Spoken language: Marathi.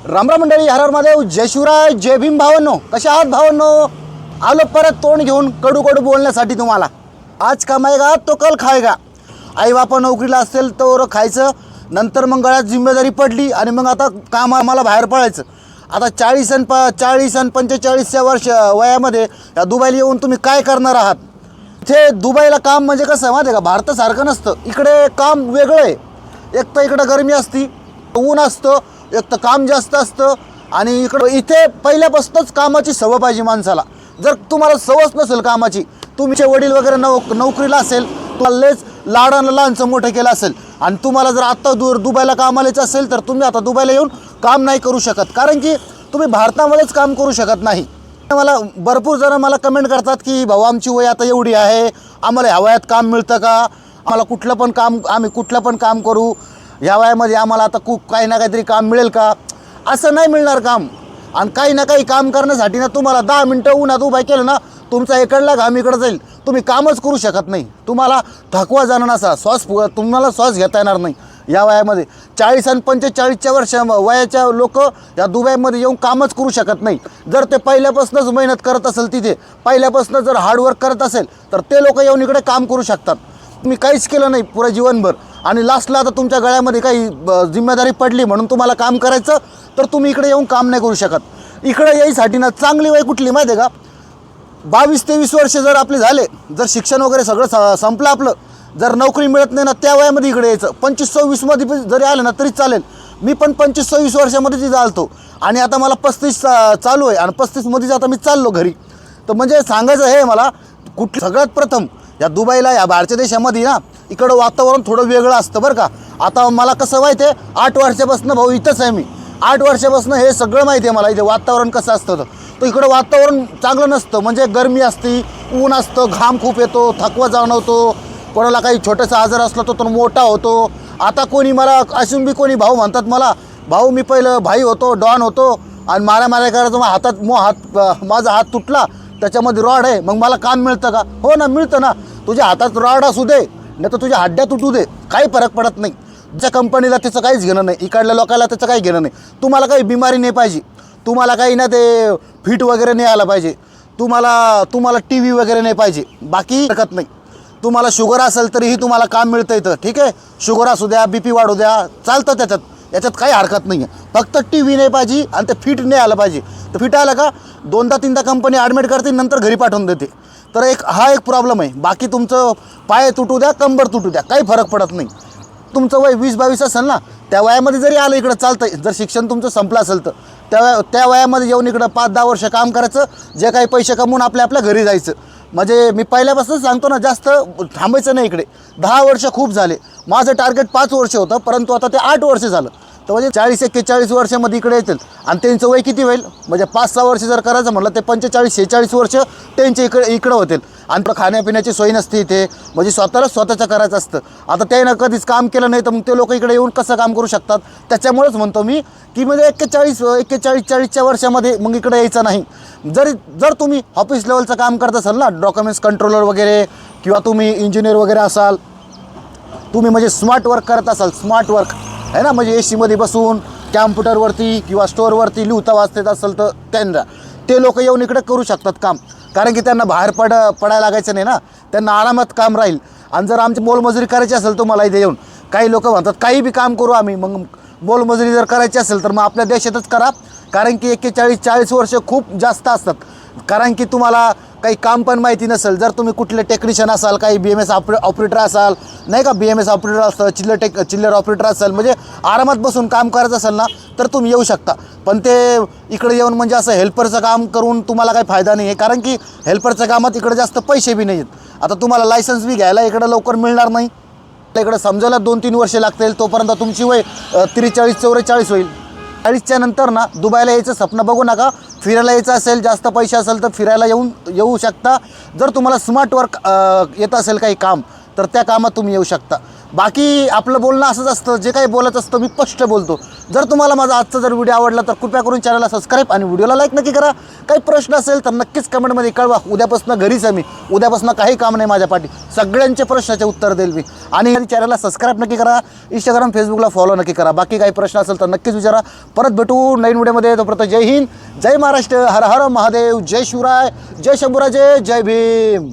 रामराम मंडळी, हर हर महादेव, जय शिवराय, जय भीम भावांनो. कशा आहात भावांनो? आलो परत तोंड घेऊन कडू कडू बोलण्यासाठी तुम्हाला. आज कमाएगा तो कल खाएगा. आई बापा नोकरीला असेल तर खायचं, नंतर मग गळ्यात जिम्मेदारी पडली आणि मग आता काम आम्हाला बाहेर पडायचं. आता 40 आणि 45च्या वयामध्ये या दुबईला येऊन तुम्ही काय करणार आहात? इथे दुबईला काम म्हणजे कसं माहिती आहे का, भारतासारखं नसतं. इकडे काम वेगळं आहे. एक तर इकडं गरमी असती, ऊन असतं, एक तर काम जास्त असतं. आणि इथे पहिल्यापासूनच कामाची सवय पाहिजे माणसाला. जर तुम्हाला सवयच नसेल कामाची, तुमचे वडील वगैरे नोकरीला असेल, तुम्हाला लेच लाडानं लहानचं मोठं केलं असेल आणि तुम्हाला जर आत्ता दुबईला कामाला यायचं असेल तर तुम्ही आता दुबईला येऊन काम नाही करू शकत, कारण की तुम्ही भारतामध्येच काम करू शकत नाही. मला भरपूर जण मला कमेंट करतात की भाऊ आमची वय आता एवढी आहे, आम्हाला ह्या वयात काम मिळतं का? आम्हाला आम्ही कुठलं पण काम करू, ह्या वयामध्ये आम्हाला आता काही ना काहीतरी काम मिळेल का? असं नाही मिळणार काम. आणि काही ना काही काम करण्यासाठी ना तुम्हाला 10 मिनटं उन्हात उभा केलं ना, तुमचा इकडला घाम इकडं जाईल, तुम्ही कामच करू शकत नाही. तुम्हाला थकवा जाणार नसा, तुम्हाला श्वास घेता येणार नाही. या वयामध्ये 40 आणि 45च्या वयाच्या लोक या दुबईमध्ये येऊन कामच करू शकत नाही. जर ते पहिल्यापासूनच मेहनत करत असेल, तिथे पहिल्यापासून जर हार्डवर्क करत असेल तर ते लोक येऊन इकडे काम करू शकतात. तुम्ही काहीच केलं नाही पुरं जीवनभर आणि लास्टला आता तुमच्या गळ्यामध्ये काही जिम्मेदारी पडली म्हणून तुम्हाला काम करायचं, तर तुम्ही इकडे येऊन काम नाही करू शकत. इकडे यायसाठी ना चांगली वय कुठली माहिती आहे का? 22-23 वर्ष जर आपले झाले, जर शिक्षण वगैरे सगळं संपलं आपलं, जर नोकरी मिळत नाही ना, त्या वयामध्ये इकडे यायचं. 25-26मध्ये जरी आलं ना तरी चालेल. मी पण 25-26 वर्षामध्ये तिथं आलतो आणि आता मला 35 चालू आहे आणि 35मध्येच आता मी चाललो घरी. तर म्हणजे सांगायचं हे मला, सगळ्यात प्रथम या दुबईला, या बाहेरच्या देशामध्ये ना इकडं वातावरण थोडं वेगळं असतं बरं का. आता मला कसं माहिती आहे, 8 वर्षापासून भाऊ इथंच आहे मी. 8 वर्षापासून हे सगळं माहिती आहे मला, इथे वातावरण कसं असतं. तर इकडं वातावरण चांगलं नसतं. म्हणजे गरमी असते, ऊन असतं, घाम खूप येतो, थकवा जाणवतो. कोणाला काही छोटासा आजार असला तो मोठा होतो. आता कोणी मला असून बी कोणी भाऊ म्हणतात मला, भाऊ मी पहिलं भाई होतो, डॉन होतो आणि मारामाऱ्या करायचं, माझा हात तुटला, त्याच्यामध्ये रॉड आहे, मग मला काम मिळतं का? हो ना, मिळतं ना. तुझ्या हातात रॉड असू दे नाही तर तुझ्या हड्ड्या तुटू दे, काही फरक पडत नाही. ज्या कंपनीला त्याचं काहीच घेणं नाही, इकडल्या लोकांना त्याचं काही घेणं नाही. तुम्हाला काही बिमारी नाही पाहिजे, तुम्हाला काही ना ते फिट वगैरे नाही आलं पाहिजे, तुम्हाला TV वगैरे नाही पाहिजे, बाकी हरकत नाही. तुम्हाला शुगर असेल तरीही तुम्हाला काम मिळतं इथं, ठीक आहे. शुगर असू द्या, BP वाढू द्या, चालतं याच्यात काही हरकत नाही आहे. फक्त TV नाही पाहिजे आणि ते फिट नाही आलं पाहिजे. तर फिट आलं का 2दा-3दा कंपनी ॲडमिट करते, नंतर घरी पाठवून देते. तर हा एक प्रॉब्लेम आहे. बाकी तुमचं पाय तुटू द्या, कंबर तुटू द्या, काही फरक पडत नाही. तुमचं वय 20-22 असेल ना, त्या वयामध्ये जरी आलं इकडं चालतं. जर शिक्षण तुमचं संपलं असेल तर त्या वयामध्ये येऊन इकडं 5-10 वर्ष काम करायचं, जे काही पैसे कमवून आपल्या घरी जायचं. म्हणजे मी पहिल्यापासून सांगतो ना, जास्त थांबायचं नाही इकडे. 10 वर्ष खूप झाले. माझं टार्गेट 5 वर्ष होतं, परंतु आता ते 8 वर्ष झालं. तर म्हणजे 40-41 वर्षामध्ये इकडे येतील आणि त्यांचं वय किती होईल? म्हणजे 5-6 वर्ष जर करायचं म्हटलं ते 45-46 वर्ष त्यांचे इकडं होतील. आणि खाण्यापिण्याची सोय नसते इथे, म्हणजे स्वतःचं करायचं असतं. आता त्यानं कधीच काम केलं नाही तर मग ते लोक इकडे येऊन कसं काम करू शकतात? त्याच्यामुळेच म्हणतो मी की म्हणजे 41-40च्या वर्षामध्ये मग इकडे यायचं नाही. जर तुम्ही ऑफिस लेवलचं काम करत असाल ना, डॉक्युमेंट्स कंट्रोलर वगैरे, किंवा तुम्ही इंजिनियर वगैरे असाल, तुम्ही म्हणजे स्मार्ट वर्क करत असाल, स्मार्ट वर्क आहे ना, म्हणजे AC मध्ये बसून कॅम्प्युटरवरती किंवा स्टोअरवरती लिहिता वाचत असेल तर ते लोक येऊन इकडे करू शकतात काम, कारण की त्यांना बाहेर पडायला लागायचं नाही ना, त्यांना आरामात काम राहील. आणि जर आमची मोलमजुरी करायची असेल तुम्हाला इथे येऊन, काही लोक म्हणतात काही बी काम करू आम्ही, मग मोलमजुरी जर करायची असेल तर मग आपल्या देशातच करा, कारण की 41-40 वर्ष खूप जास्त असतात. कारण की तुम्हाला काही काम पण माहिती नसेल, जर तुम्ही कुठले टेक्निशियन असाल, काही BMS ऑपरेटर असाल नाही का, BMS ऑपरेटर असतं, चिल्लर ऑपरेटर असेल, म्हणजे आरामात बसून काम करायचं असेल ना तर तुम्ही येऊ शकता. पण ते इकडे येऊन म्हणजे असं हेल्परचं काम करून तुम्हाला काही फायदा नाही आहे, कारण की हेल्परच्या कामात इकडे जास्त पैसे बी नाही आहेत. आता तुम्हाला लायसन्स बी घ्यायला इकडं लवकर मिळणार नाही. इकडे समजायला 2-3 वर्ष लागतील, तोपर्यंत तुमची वय 43-44 होईल. 40च्या नंतर ना दुबईला यायचं स्वप्न बघू नका. फिरायला यायचं असेल, जास्त पैसे असेल तर फिरायला येऊ शकता. जर तुम्हाला स्मार्ट वर्क येत असेल काही काम, तर त्या कामात तुम्ही येऊ शकता. बाकी आपलं बोलणं असंच असतं, जे काही बोलत असतं मी स्पष्ट बोलतो. जर तुम्हाला माझा आजचा जर व्हिडिओ आवडला तर कृपया करून चॅनलला सबस्क्राईब आणि व्हिडिओला लाईक नक्की करा. काही प्रश्न असेल तर नक्कीच कमेंटमध्ये कळवा. उद्यापासून घरीच आहे मी, उद्यापासून काही काम नाही माझ्या पाठी, सगळ्यांचे प्रश्नाचे उत्तर देईल मी. आणि चॅनलला सबस्क्राईब नक्की करा, इंस्टाग्राम फेसबुकला फॉलो नक्की करा. बाकी काही प्रश्न असेल तर नक्कीच विचारा. परत भेटू नवीन व्हिडिओमध्ये. तोपर्यंत जय हिंद, जय महाराष्ट्र, हर हर महादेव, जय शिवराय, जय शंभूराजे, जय भीम.